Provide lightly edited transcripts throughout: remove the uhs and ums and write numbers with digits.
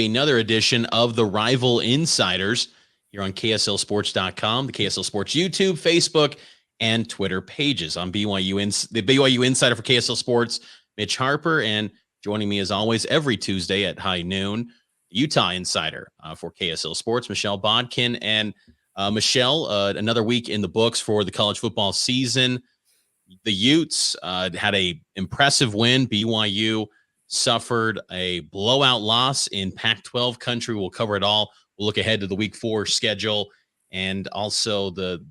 Another edition of the Rival Insiders here on KSLSports.com, the KSL Sports YouTube, Facebook, and Twitter pages. I'm the BYU Insider for KSL Sports, Mitch Harper, and joining me as always every Tuesday at high noon, Utah Insider for KSL Sports, Michelle Bodkin. And Michelle, another week in the books for the college football season. The Utes had a impressive win. BYU suffered a blowout loss in Pac-12 country. We'll cover it all. We'll look ahead to the Week 4 schedule and also the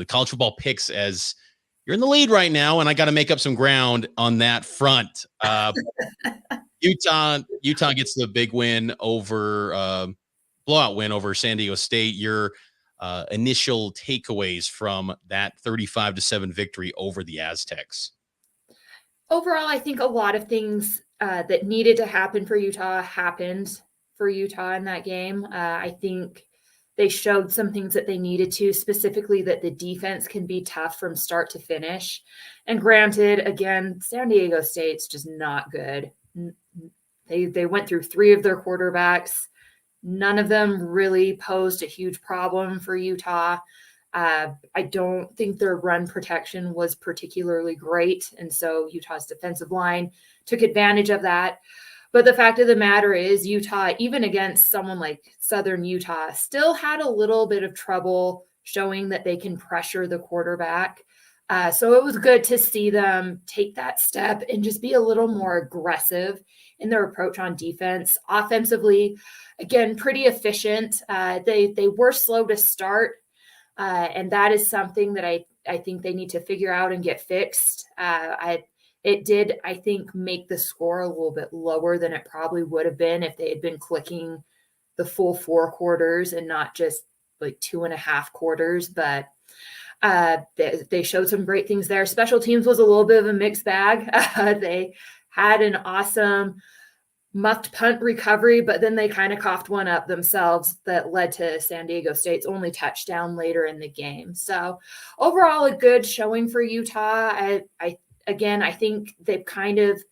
college football picks, as you're in the lead right now, and I got to make up some ground on that front. Utah gets the big win over blowout win over San Diego State. Your initial takeaways from that 35-7 victory over the Aztecs? Overall, I think a lot of things that needed to happen for Utah happened for Utah in that game. I think they showed some things that they needed to, specifically that the defense can be tough from start to finish. And granted, again, San Diego State's just not good. They went through 3 of their quarterbacks. None of them really posed a huge problem for Utah. I don't think their run protection was particularly great. And so Utah's defensive line took advantage of that. But the fact of the matter is Utah, even against someone like Southern Utah, still had a little bit of trouble showing that they can pressure the quarterback. So it was good to see them take that step and just be a little more aggressive in their approach on defense. Offensively, again, pretty efficient. They were slow to start. And that is something that I think they need to figure out and get fixed. It did, I think, make the score a little bit lower than it probably would have been if they had been clicking the full 4 quarters and not just like 2.5 quarters. But they showed some great things there. Special teams was a little bit of a mixed bag. They had an awesome muffed punt recovery, but then they kind of coughed one up themselves that led to San Diego State's only touchdown later in the game. So overall, a good showing for Utah. I think they've kind of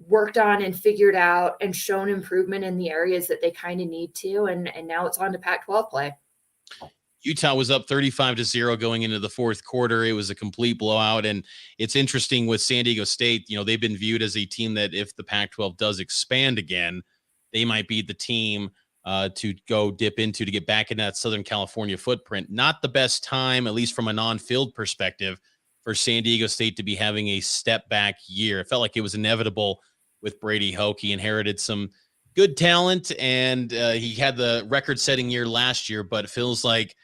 worked on and figured out and shown improvement in the areas that they kind of need to. And now it's on to Pac-12 play. Utah was up 35-0 going into the fourth quarter. It was a complete blowout. And it's interesting with San Diego State, they've been viewed as a team that if the Pac-12 does expand again, they might be the team to go dip into to get back in that Southern California footprint. Not the best time, at least from a non-field perspective, for San Diego State to be having a step back year. It felt like it was inevitable with Brady Hoke. He inherited some good talent, and he had the record-setting year last year, but it feels like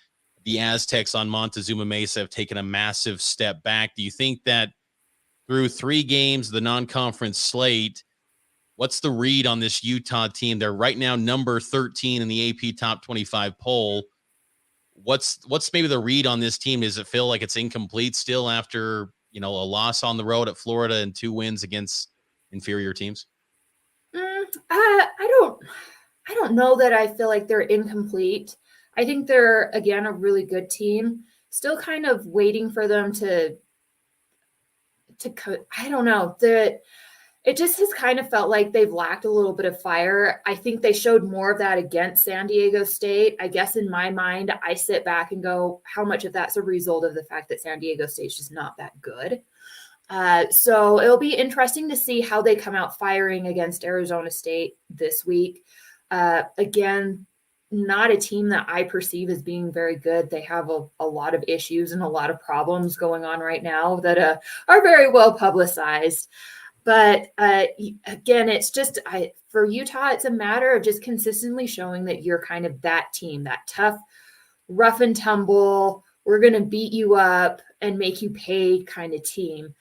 the Aztecs on Montezuma Mesa have taken a massive step back. Do you think that through 3 games, the non-conference slate, what's the read on this Utah team? They're right now number 13 in the AP Top 25 poll. What's maybe the read on this team? Does it feel like it's incomplete still after, a loss on the road at Florida and 2 wins against inferior teams? I don't know that I feel like they're incomplete. I think they're, again, a really good team. Still kind of waiting for them to I don't know. It just has kind of felt like they've lacked a little bit of fire. I think they showed more of that against San Diego State. I guess in my mind, I sit back and go, how much of that's a result of the fact that San Diego State's just not that good? So it'll be interesting to see how they come out firing against Arizona State this week. Again, not a team that I perceive as being very good. They have a lot of issues and a lot of problems going on right now that are very well publicized. But again, it's just for Utah, it's a matter of just consistently showing that you're kind of that team, that tough, rough and tumble, we're going to beat you up and make you pay kind of team.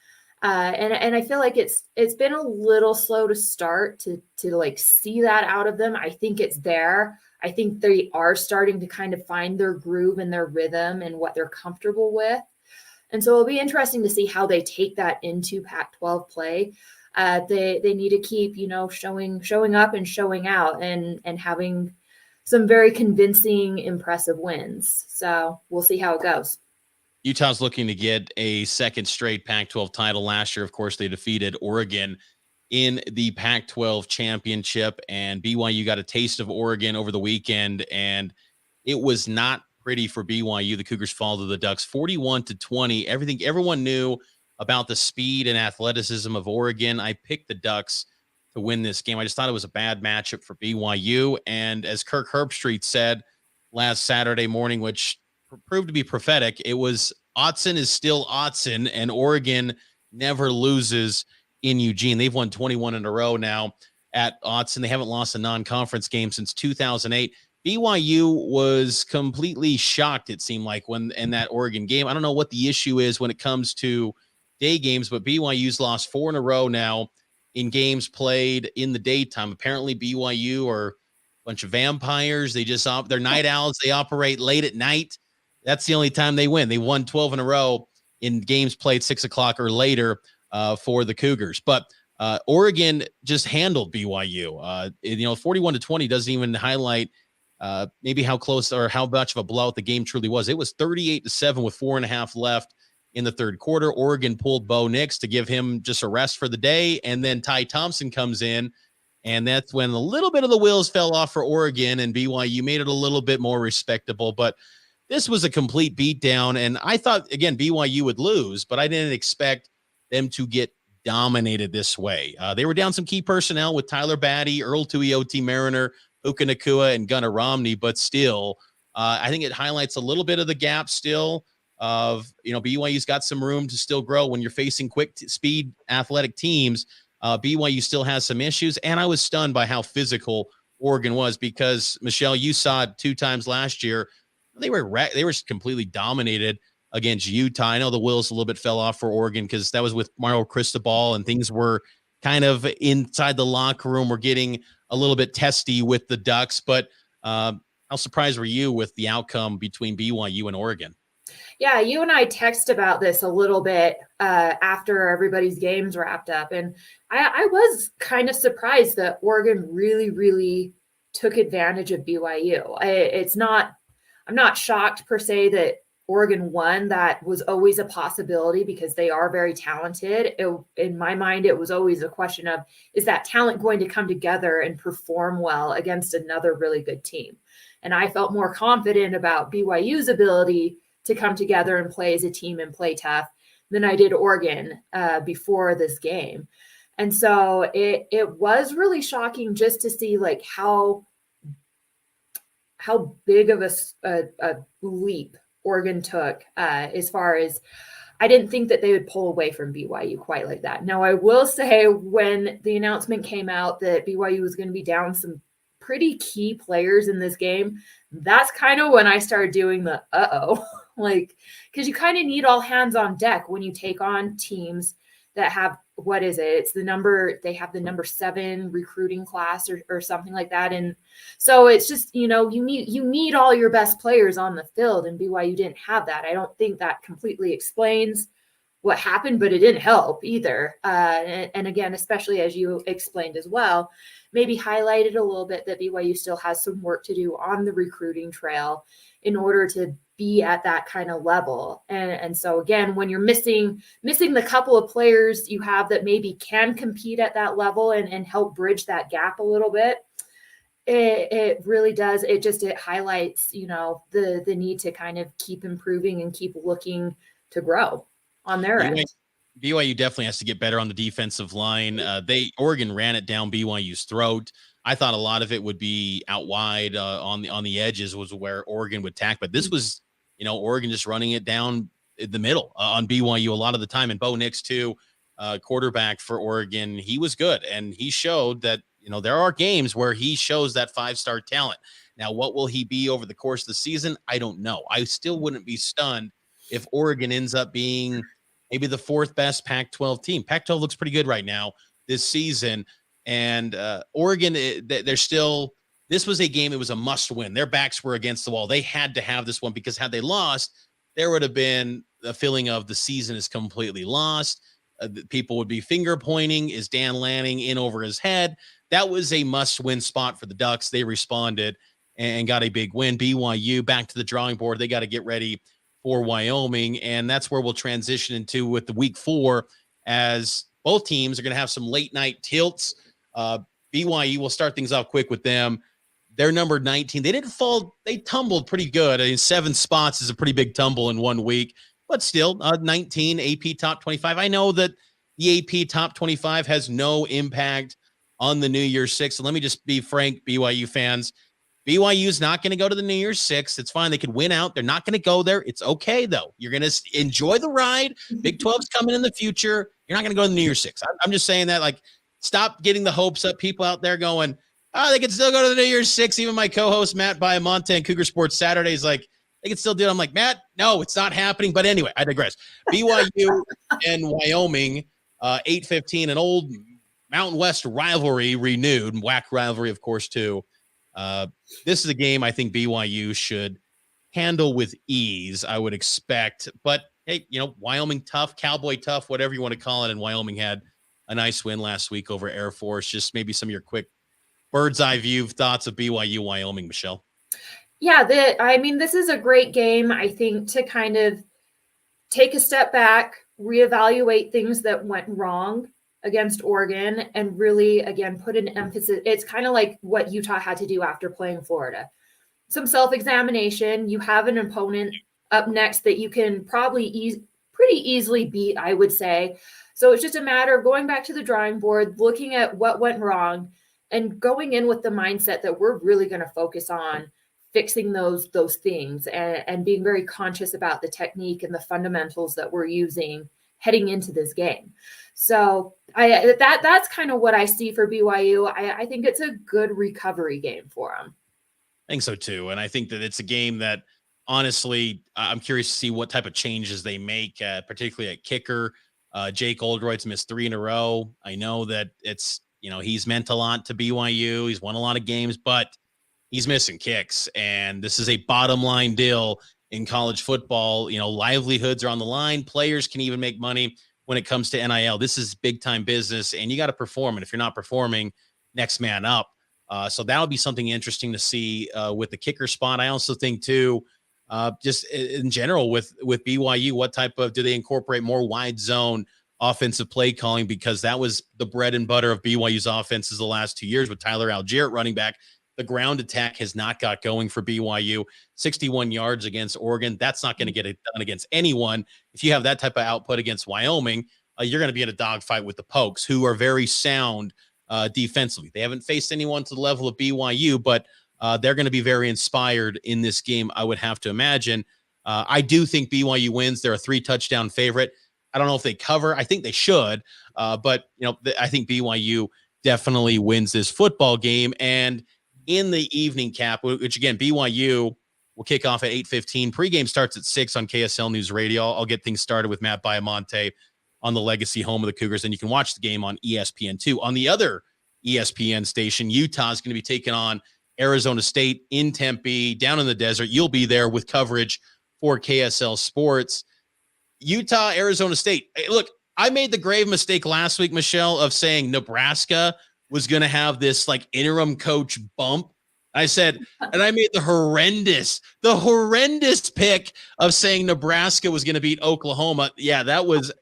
And I feel like it's been a little slow to start to like see that out of them. I think it's there. I think they are starting to kind of find their groove and their rhythm and what they're comfortable with. And so it'll be interesting to see how they take that into Pac-12 play. They need to keep, showing up and showing out and having some very convincing, impressive wins. So we'll see how it goes. Utah's looking to get a second straight Pac-12 title. Last year, of course, they defeated Oregon in the Pac-12 championship, and BYU got a taste of Oregon over the weekend, and it was not pretty for BYU. The Cougars fall to the Ducks 41-20. Everyone knew about the speed and athleticism of Oregon. I picked the Ducks to win this game. I just thought it was a bad matchup for BYU. And as Kirk Herbstreit said last Saturday morning, which proved to be prophetic, it was Autzen is still Autzen, and Oregon never loses in Eugene. They've won 21 in a row now at Autzen. They haven't lost a non-conference game since 2008. BYU was completely shocked, it seemed like, when in that Oregon game. I don't know what the issue is when it comes to day games, but BYU's lost 4 in a row now in games played in the daytime. Apparently BYU are a bunch of vampires. They're night owls. They operate late at night. That's the only time they win. They won 12 in a row in games played 6 o'clock or later for the Cougars. But Oregon just handled BYU. 41-20 doesn't even highlight maybe how close or how much of a blowout the game truly was. It was 38-7 with 4.5 left in the third quarter. Oregon pulled Bo Nix to give him just a rest for the day, and then Ty Thompson comes in, and that's when a little bit of the wheels fell off for Oregon, and BYU made it a little bit more respectable. But this was a complete beatdown, and I thought, again, BYU would lose, but I didn't expect them to get dominated this way. They were down some key personnel with Tyler Batty, Earl Tuioti Mariner, Puka Nacua, and Gunnar Romney, but still, I think it highlights a little bit of the gap still of, BYU's got some room to still grow when you're facing quick speed athletic teams. BYU still has some issues, and I was stunned by how physical Oregon was because, Michelle, you saw it 2 times last year. They were completely dominated against Utah. I know the wheels a little bit fell off for Oregon because that was with Mario Cristobal, and things were kind of inside the locker room. We're getting a little bit testy with the Ducks, but how surprised were you with the outcome between BYU and Oregon? Yeah, you and I text about this a little bit after everybody's games wrapped up, and I was kind of surprised that Oregon really, really took advantage of BYU. I'm not shocked per se that Oregon won. That was always a possibility because they are very talented. In my mind, it was always a question of, is that talent going to come together and perform well against another really good team? And I felt more confident about BYU's ability to come together and play as a team and play tough than I did Oregon before this game. And so it was really shocking just to see like how big of a leap Oregon took as far as, I didn't think that they would pull away from BYU quite like that. Now, I will say when the announcement came out that BYU was going to be down some pretty key players in this game, that's kind of when I started doing the like, because you kind of need all hands on deck when you take on teams that have, what is it? They have the number 7 recruiting class or something like that. And so it's just, you need all your best players on the field, and BYU didn't have that. I don't think that completely explains what happened, but it didn't help either. And again, especially as you explained as well, maybe highlighted a little bit that BYU still has some work to do on the recruiting trail in order to be at that kind of level. And so again, when you're missing the couple of players you have that maybe can compete at that level and help bridge that gap a little bit, it really does. It highlights, the need to kind of keep improving and keep looking to grow on their end. BYU definitely has to get better on the defensive line. Oregon ran it down BYU's throat. I thought a lot of it would be out wide on the edges was where Oregon would tack, but this was, Oregon just running it down the middle on BYU a lot of the time. And Bo Nix too, quarterback for Oregon, he was good, and he showed that there are games where he shows that 5-star talent. Now, what will he be over the course of the season? I don't know. I still wouldn't be stunned if Oregon ends up being maybe the 4th best Pac-12 team. Pac-12 looks pretty good right now this season. And Oregon, this was a game, it was a must win. Their backs were against the wall. They had to have this one because had they lost, there would have been a feeling of the season is completely lost. People would be finger pointing. Is Dan Lanning in over his head? That was a must win spot for the Ducks. They responded and got a big win. BYU back to the drawing board. They got to get ready for Wyoming. And that's where we'll transition into with the week 4 as both teams are going to have some late night tilts. BYU will start things off quick with them. They're number 19. They didn't fall. They tumbled pretty good. I mean, 7 spots is a pretty big tumble in 1 week, but still 19 AP top 25. I know that the AP top 25 has no impact on the New Year's Six. So let me just be frank, BYU fans. BYU is not going to go to the New Year's Six. It's fine. They could win out. They're not going to go there. It's okay, though. You're going to enjoy the ride. Big 12's coming in the future. You're not going to go to the New Year's Six. I'm just saying that, like, stop getting the hopes up. People out there going, oh, they can still go to the New Year's Six. Even my co-host, Matt Biamonte and Cougar Sports Saturdays, like, they can still do it. I'm like, Matt, no, it's not happening. But anyway, I digress. BYU and Wyoming, 8-15, an old Mountain West rivalry renewed. WAC rivalry, of course, too. This is a game I think BYU should handle with ease, I would expect. But, hey, Wyoming tough, Cowboy tough, whatever you want to call it. And Wyoming had a nice win last week over Air Force. Just maybe some of your quick bird's eye view thoughts of BYU, Wyoming, Michelle. Yeah, this is a great game, I think, to kind of take a step back, reevaluate things that went wrong against Oregon, and really, again, put an emphasis. It's kind of like what Utah had to do after playing Florida. Some self-examination. You have an opponent up next that you can probably pretty easily beat, I would say. So it's just a matter of going back to the drawing board, looking at what went wrong, and going in with the mindset that we're really going to focus on fixing those things and being very conscious about the technique and the fundamentals that we're using heading into this game. So that's kind of what I see for BYU. I think it's a good recovery game for them. I think so too. And I think that it's a game that, honestly, I'm curious to see what type of changes they make, particularly at kicker. Jake Oldroyd's missed 3 in a row. I know that it's, he's meant a lot to BYU. He's won a lot of games, but he's missing kicks. And this is a bottom line deal in college football. Livelihoods are on the line. Players can even make money when it comes to NIL. This is big time business, and you got to perform. And if you're not performing, next man up. So that would be something interesting to see with the kicker spot. I also think too, just in general with BYU, what type of, do they incorporate more wide zone offensive play calling? Because that was the bread and butter of BYU's offenses the last 2 years with Tyler Algier running back. The ground attack has not got going for BYU. 61 yards against Oregon. That's not going to get it done against anyone. If you have that type of output against Wyoming, you're going to be in a dogfight with the Pokes, who are very sound defensively. They haven't faced anyone to the level of BYU, but they're going to be very inspired in this game, I would have to imagine. I do think BYU wins. They're a 3-touchdown favorite. I don't know if they cover. I think they should, but I think BYU definitely wins this football game. And in the evening, Cap, which again, BYU will kick off at 8:15. Pregame starts at 6 on KSL News Radio. I'll get things started with Matt Biamonte on the legacy home of the Cougars, and you can watch the game on ESPN2. On the other ESPN station, Utah is going to be taking on Arizona State in Tempe, down in the desert. You'll be there with coverage for KSL Sports. Utah, Arizona State. Hey, look, I made the grave mistake last week, Michelle, of saying Nebraska was going to have this like interim coach bump. I said, and I made the horrendous pick of saying Nebraska was going to beat Oklahoma. Yeah, that was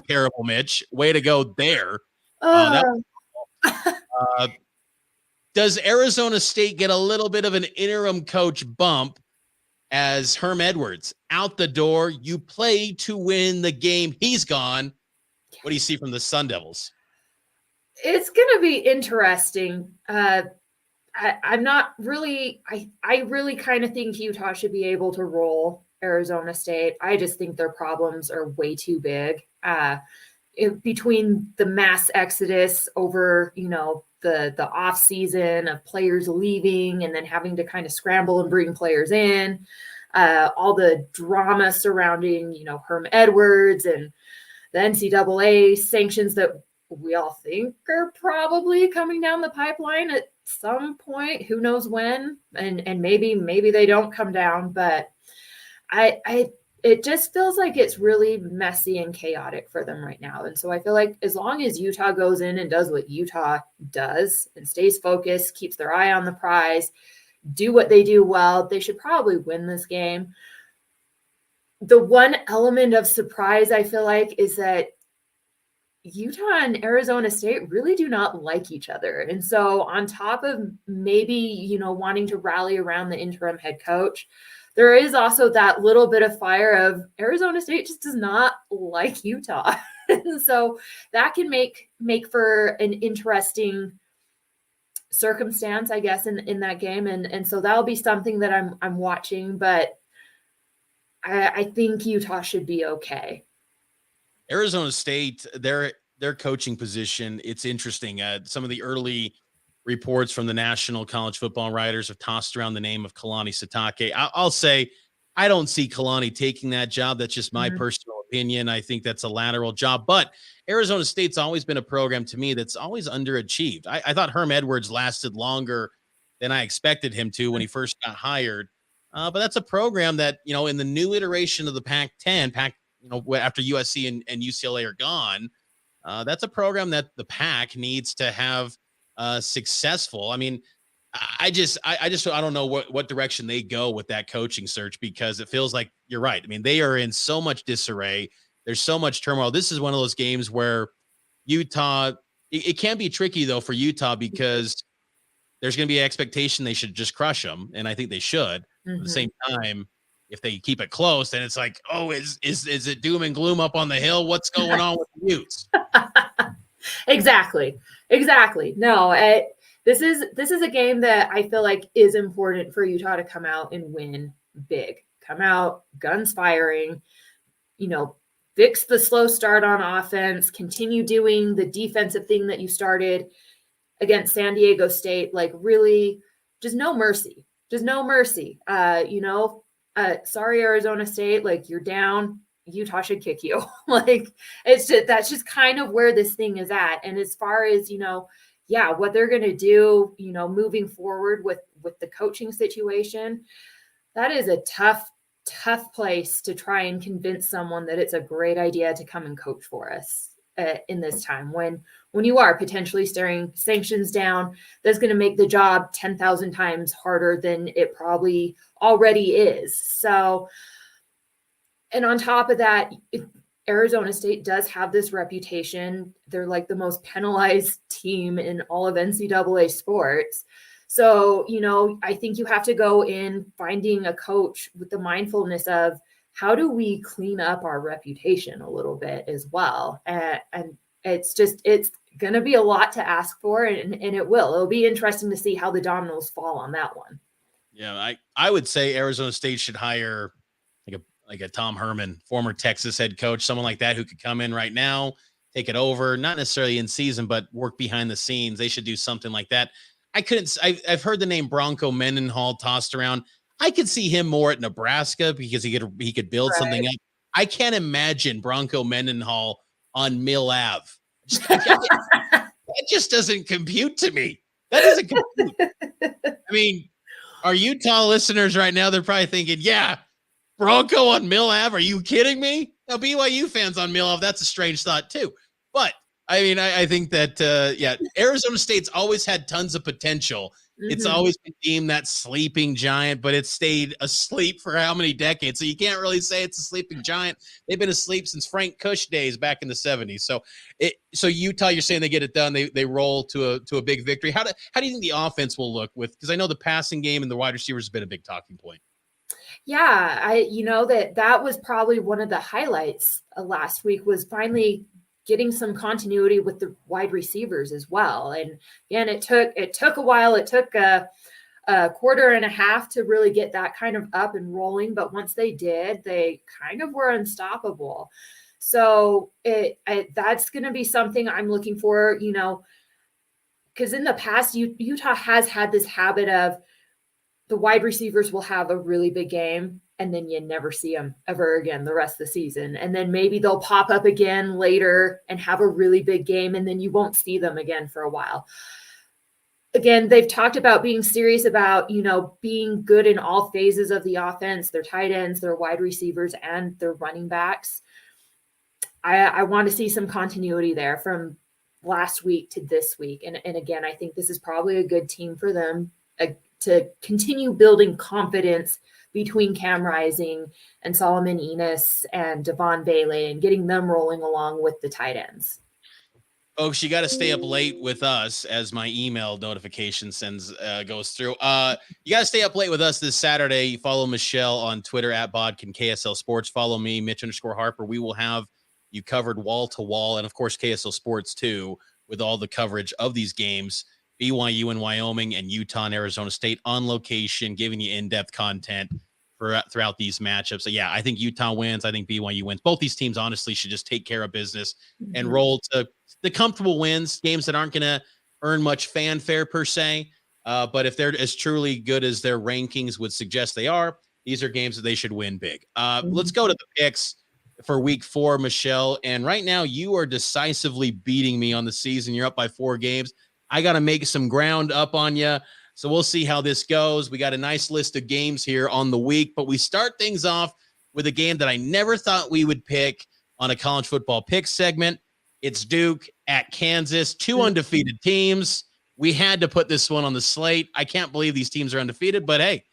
terrible, Mitch. Way to go there. Does Arizona State get a little bit of an interim coach bump as Herm Edwards out the door? You play to win the game. He's gone. What do you see from the Sun Devils? It's going to be interesting. I'm not really – I really kind of think Utah should be able to roll Arizona State. I just think their problems are way too big. Between the mass exodus over, the off season of players leaving and then having to kind of scramble and bring players in, all the drama surrounding, Herm Edwards and the NCAA sanctions that we all think are probably coming down the pipeline at some point, who knows when, and maybe they don't come down, but it just feels like it's really messy and chaotic for them right now. And so I feel like as long as Utah goes in and does what Utah does and stays focused, keeps their eye on the prize, do what they do well, they should probably win this game. The one element of surprise I feel like is that Utah and Arizona State really do not like each other. And so on top of maybe, wanting to rally around the interim head coach, there is also that little bit of fire of Arizona State just does not like Utah. And so that can make for an interesting circumstance, I guess, in that game. And so that'll be something that I'm watching, but I think Utah should be okay. Arizona State, their coaching position, it's interesting. Some of the early reports from the national college football writers have tossed around the name of Kalani Sitake. I'll say I don't see Kalani taking that job. That's just my personal opinion. I think that's a lateral job. But Arizona State's always been a program to me that's always underachieved. I thought Herm Edwards lasted longer than I expected him to when he first got hired. But that's a program that, in the new iteration of the Pac-10, after USC and UCLA are gone, that's a program that the Pac needs to have successful. I mean, I don't know what direction they go with that coaching search, because it feels like you're right. I mean, they are in so much disarray. There's so much turmoil. This is one of those games where Utah, it can be tricky though for Utah, because there's going to be an expectation they should just crush them, and I think they should. At the same time, if they keep it close, then it's like, oh, is it doom and gloom up on the hill? What's going on with the Utes? Exactly. No, this is a game that I feel like is important for Utah to come out and win big. Come out guns firing, fix the slow start on offense, continue doing the defensive thing that you started against San Diego State. Like, really, just no mercy. Sorry, Arizona State, like, you're down. Utah should kick you. Like, that's just kind of where this thing is at. And as far as, what they're going to do, moving forward with the coaching situation, that is a tough place to try and convince someone that it's a great idea to come and coach for us in this time when you are potentially staring sanctions down. That's going to make the job 10,000 times harder than it probably already is. So, and on top of that, Arizona State does have this reputation. They're like the most penalized team in all of NCAA sports. So, I think you have to go in finding a coach with the mindfulness of, how do we clean up our reputation a little bit as well? And it's going to be a lot to ask for, and it'll be interesting to see how the dominoes fall on that one. Yeah, I would say Arizona State should hire like a Tom Herman, former Texas head coach, someone like that who could come in right now, take it over, not necessarily in season, but work behind the scenes. They should do something like that. I've heard the name Bronco Mendenhall tossed around. I could see him more at Nebraska because he could build something up. I can't imagine Bronco Mendenhall on Mill Ave. That just doesn't compute to me. That doesn't compute. I mean, our Utah listeners right now, they're probably thinking, yeah, Bronco on Mill Ave. Are you kidding me? Now, BYU fans on Mill Ave, that's a strange thought too. But I mean, I think that, Arizona State's always had tons of potential. It's always been deemed that sleeping giant, but it's stayed asleep for how many decades? So you can't really say it's a sleeping giant. They've been asleep since Frank Kush days back in the 70s. So Utah, you're saying they get it done. They roll to a big victory. How do you think the offense will look because I know the passing game and the wide receivers has been a big talking point. Yeah, that was probably one of the highlights last week, was finally getting some continuity with the wide receivers as well. And again, it took a while. It took a quarter and a half to really get that kind of up and rolling. But once they did, they kind of were unstoppable. So that's going to be something I'm looking for, because in the past, Utah has had this habit of the wide receivers will have a really big game, and then you never see them ever again the rest of the season. And then maybe they'll pop up again later and have a really big game, and then you won't see them again for a while. Again, they've talked about being serious about, being good in all phases of the offense, their tight ends, their wide receivers, and their running backs. I want to see some continuity there from last week to this week. And again, I think this is probably a good team for them to continue building confidence between Cam Rising and Solomon Enos and Devon Bailey, and getting them rolling along with the tight ends. Folks, you got to stay up late with us as my email notification goes through. You got to stay up late with us this Saturday. Follow Michelle on Twitter at Bodkin KSL Sports. Follow me, Mitch_Harper. We will have you covered wall to wall, and of course KSL Sports too, with all the coverage of these games. BYU and Wyoming and Utah and Arizona State on location, giving you in-depth content throughout these matchups. So yeah, I think Utah wins. I think BYU wins. Both these teams honestly should just take care of business and roll to the comfortable wins, games that aren't going to earn much fanfare per se. But if they're as truly good as their rankings would suggest they are, these are games that they should win big. Let's go to the picks for week 4, Michelle. And right now you are decisively beating me on the season. You're up by 4 games. I got to make some ground up on you. So we'll see how this goes. We got a nice list of games here on the week, but we start things off with a game that I never thought we would pick on a college football pick segment. It's Duke at Kansas, 2 undefeated teams. We had to put this one on the slate. I can't believe these teams are undefeated, but hey, it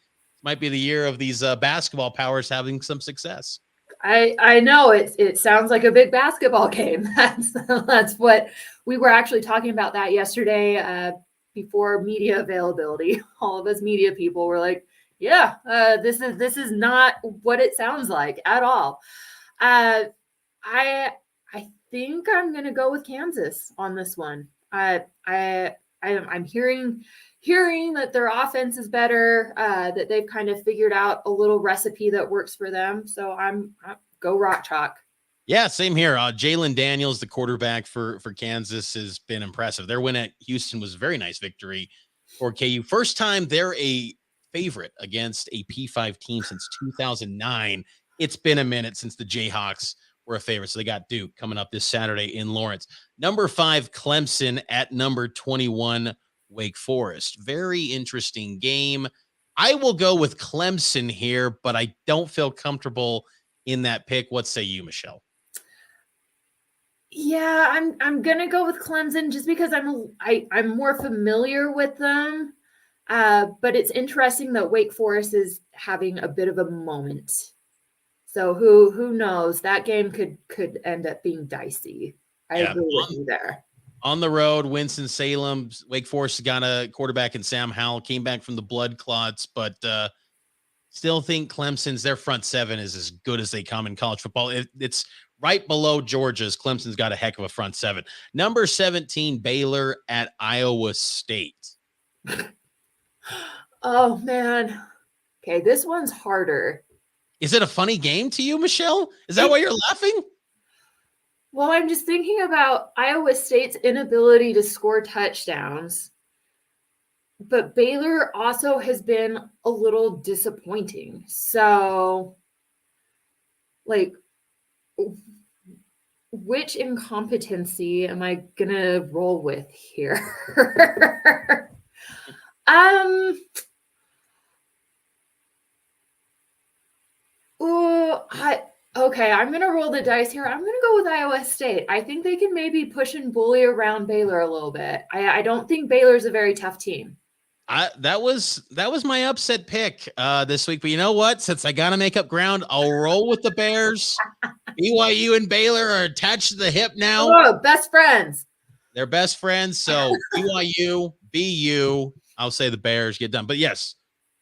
might be the year of these basketball powers having some success. I know it sounds like a big basketball game. That's what we were actually talking about that yesterday before media availability. All of us media people were like, yeah, this is not what it sounds like at all. I think I'm going to go with Kansas on this one. I'm hearing that their offense is better, that they've kind of figured out a little recipe that works for them. So I'm go Rock Chalk. Yeah, same here. Jalen Daniels, the quarterback for Kansas, has been impressive. Their win at Houston was a very nice victory for KU. First time they're a favorite against a P5 team since 2009. It's been a minute since the Jayhawks were a favorite. So they got Duke coming up this Saturday in Lawrence. Number 5, Clemson at number 21, Wake Forest. Very interesting game. I will go with Clemson here, but I don't feel comfortable in that pick. What say you, Michelle? Yeah, I'm gonna go with Clemson just because I'm more familiar with them. But it's interesting that Wake Forest is having a bit of a moment. So who knows? That game could end up being dicey. I agree with you there. On the road, Winston-Salem, Wake Forest got a quarterback in Sam Howell, came back from the blood clots, but still think Clemson's, their front 7 is as good as they come in college football. It's right below Georgia's. Clemson's got a heck of a front 7. Number 17, Baylor at Iowa State. Oh, man. Okay, this one's harder. Is it a funny game to you, Michelle? Is that why you're laughing? Well, I'm just thinking about Iowa State's inability to score touchdowns. But Baylor also has been a little disappointing. So, like, which incompetency am I going to roll with here? Okay, I'm going to roll the dice here. I'm going to go with Iowa State. I think they can maybe push and bully around Baylor a little bit. I don't think Baylor's a very tough team. That was my upset pick this week. But you know what? Since I got to make up ground, I'll roll with the Bears. BYU and Baylor are attached to the hip now. Oh, best friends. They're best friends. So BYU, BU, I'll say the Bears get done. But yes,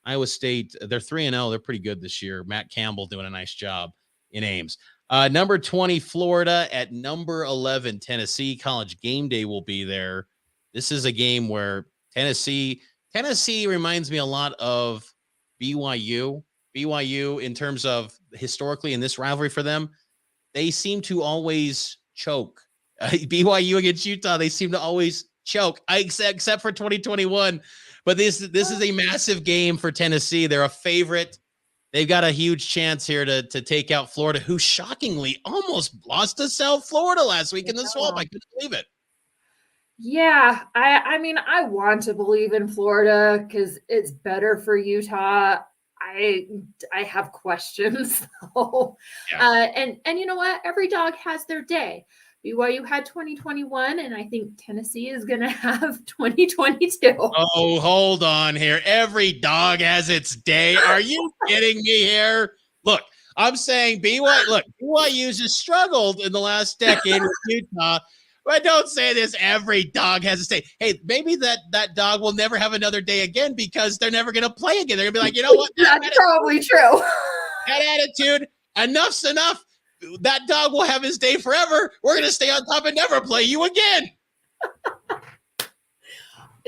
Iowa State, they're 3-0. They're pretty good this year. Matt Campbell doing a nice job in Ames. Number 20, Florida at number 11, Tennessee. College game day will be there. This is a game where Tennessee reminds me a lot of BYU. BYU in terms of historically in this rivalry for them, they seem to always choke. BYU against Utah, they seem to always choke, except for 2021. But this is a massive game for Tennessee. They're a favorite. They've got a huge chance here to take out Florida, who shockingly almost lost to South Florida last week in the swamp. I couldn't believe it. Yeah, I mean, I want to believe in Florida because it's better for Utah. I have questions though. Yeah. And you know what? Every dog has their day. BYU had 2021, and I think Tennessee is going to have 2022. Oh, hold on here. Every dog has its day. Are you kidding me here? Look, I'm saying BYU's just struggled in the last decade with Utah. But don't say this. Every dog has a day. Hey, maybe that dog will never have another day again because they're never going to play again. They're going to be like, you know what? That's probably true. That attitude, enough's enough. That dog will have his day forever. We're going to stay on top and never play you again.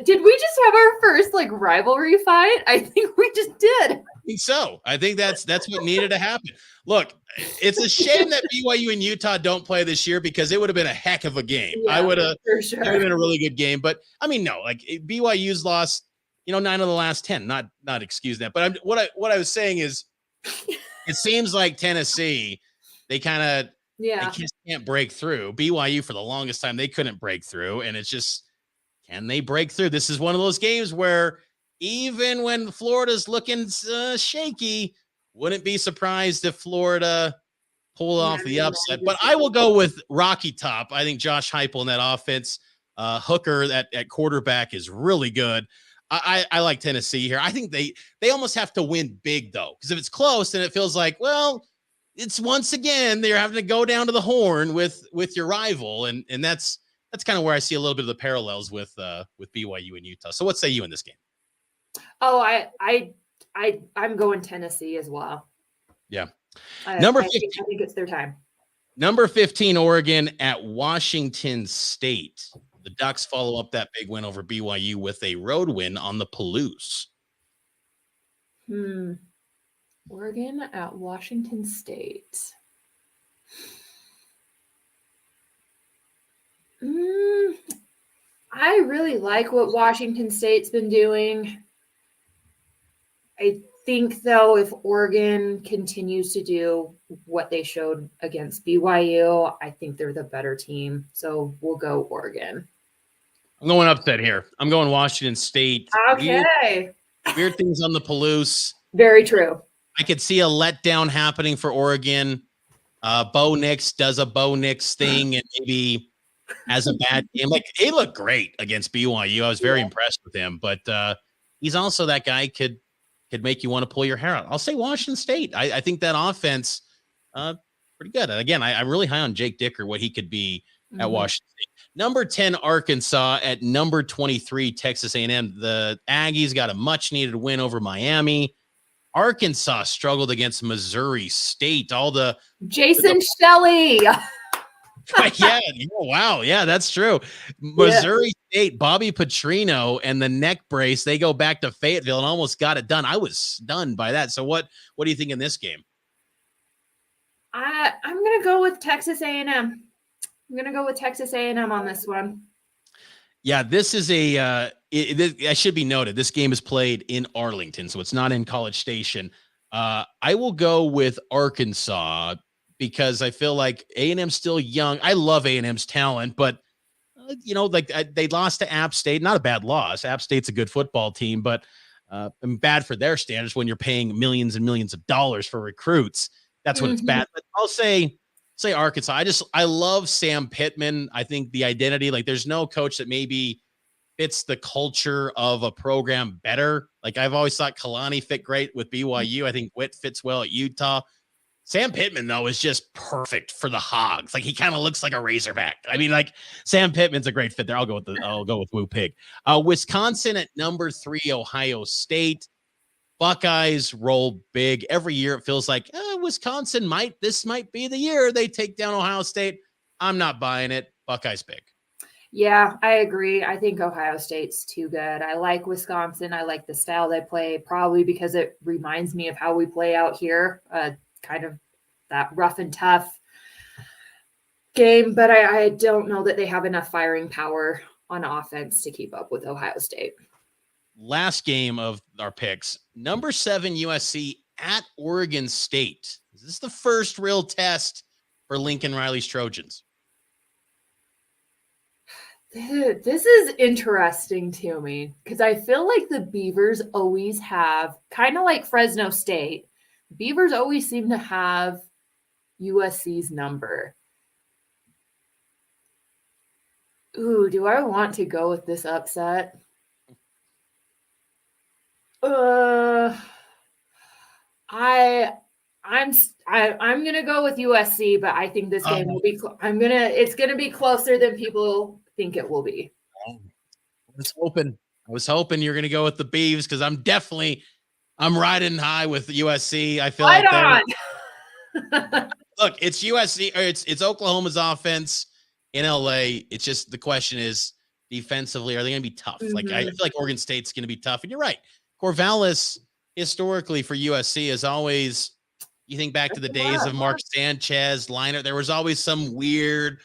Did we just have our first like rivalry fight? I think we just did. I think so. I think that's what needed to happen. Look, it's a shame that BYU and Utah don't play this year because it would have been a heck of a game. Yeah, It would have sure. been a really good game. But I mean, no, like BYU's lost, 9 of the last 10. Not excuse that. But what I was saying is, it seems like Tennessee, they kind of they just can't break through. BYU for the longest time they couldn't break through, and it's just, can they break through? This is one of those games where even when Florida's looking shaky, wouldn't be surprised if Florida pulled off the upset. But I will go with Rocky Top. I think Josh Heupel in that offense, Hooker at quarterback is really good. I like Tennessee here. I think they almost have to win big though, because if it's close, then it feels like, well, it's once again they're having to go down to the horn with your rival, and that's kind of where I see a little bit of the parallels with BYU and Utah. So what say you in this game? Oh, I'm going Tennessee as well. Yeah. Number 15. I think it's their time. Number 15, Oregon at Washington State. The Ducks follow up that big win over BYU with a road win on the Palouse. Oregon at Washington State. I really like what Washington State's been doing. I think, though, if Oregon continues to do what they showed against BYU, I think they're the better team. So we'll go Oregon. I'm going upset here. I'm going Washington State. Okay. Weird things on the Palouse. Very true. I could see a letdown happening for Oregon. Bo Nix does a Bo Nix thing and maybe has a bad game. Like, he looked great against BYU. I was very impressed with him, but he's also that guy could make you want to pull your hair out. I'll say Washington State. I think that offense, pretty good. And again, I'm really high on Jake Dicker, what he could be at Washington State. Number 10, Arkansas at number 23, Texas A&M. The Aggies got a much-needed win over Miami. Arkansas struggled against Missouri State. Jason Shelley. Yeah. Wow. Yeah, that's true. Missouri State, Bobby Petrino and the neck brace, they go back to Fayetteville and almost got it done. I was stunned by that. So what do you think in this game? I'm going to go with Texas A&M. I'm going to go with Texas A&M on this one. Yeah, this is I should be noted, this game is played in Arlington, so it's not in College Station. I will go with Arkansas because I feel like A&M's still young. I love A&M's talent, but they lost to App State. Not a bad loss. App State's a good football team, but bad for their standards when you're paying millions and millions of dollars for recruits. That's when it's bad. But I'll say Arkansas. I love Sam Pittman. I think the identity, like, there's no coach that maybe fits the culture of a program better. Like, I've always thought Kalani fit great with BYU. I think Witt fits well at Utah. Sam Pittman, though, is just perfect for the Hogs. Like, he kind of looks like a Razorback. I mean, like, Sam Pittman's a great fit there. I'll go with Woo Pig. Wisconsin at number 3, Ohio State. Buckeyes roll big every year. It feels like Wisconsin might be the year they take down Ohio State. I'm not buying it. Buckeyes big. Yeah, I agree. I think Ohio State's too good. I like Wisconsin. I like the style they play, probably because it reminds me of how we play out here. Kind of that rough and tough game, but I don't know that they have enough firing power on offense to keep up with Ohio State. Last game of our picks, number 7 USC at Oregon State. Is this the first real test for Lincoln Riley's Trojans? This is interesting to me because I feel like the Beavers always have, kind of like Fresno State, Beavers always seem to have USC's number. Ooh, do I want to go with this upset? I I'm gonna go with USC, but I think this game will be. It's gonna be closer than people think it will be. I was hoping you're going to go with the Beavs because I'm riding high with USC. I feel like look, it's USC or it's Oklahoma's offense in LA. It's just the question is defensively, are they going to be tough? Mm-hmm. Like I feel like Oregon State's going to be tough, and you're right. Corvallis historically for USC is always. You think back to the days of Mark Sanchez, Liner. There was always some weird,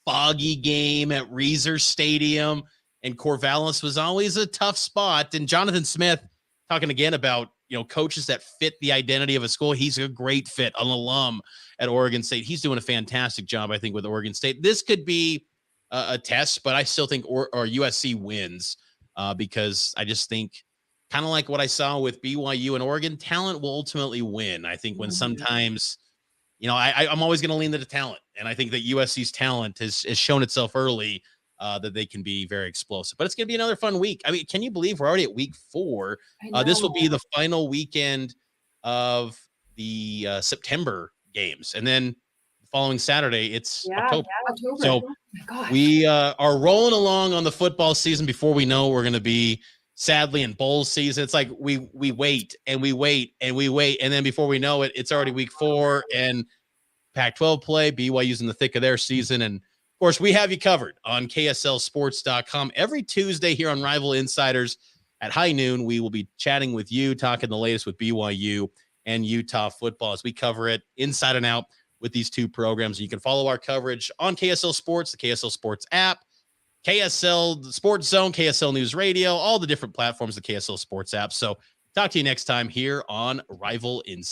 foggy game at Reeser Stadium, and Corvallis was always a tough spot. And Jonathan Smith, talking again about coaches that fit the identity of a school. He's a great fit, an alum at Oregon State. He's doing a fantastic job, I think, with Oregon State. This could be a test, but I still think or USC wins because I just think. Kind of like what I saw with BYU and Oregon, talent will ultimately win. I think when sometimes, I'm always going to lean to the talent. And I think that USC's talent has shown itself early that they can be very explosive. But it's going to be another fun week. I mean, can you believe we're already at week 4? This will be the final weekend of the September games. And then the following Saturday, it's October. So we are rolling along on the football season before we know we're going to be sadly in bowl season. It's like we wait and we wait and we wait, and then before we know it, it's already week 4 and Pac-12 play. BYU's in the thick of their season, and of course we have you covered on KSLSports.com every Tuesday here on Rival Insiders at high noon. We will be chatting with you, talking the latest with BYU and Utah football as we cover it inside and out with these two programs. You can follow our coverage on KSL Sports, the KSL Sports app, KSL Sports Zone, KSL News Radio, all the different platforms, the KSL Sports app. So talk to you next time here on Rival Insight.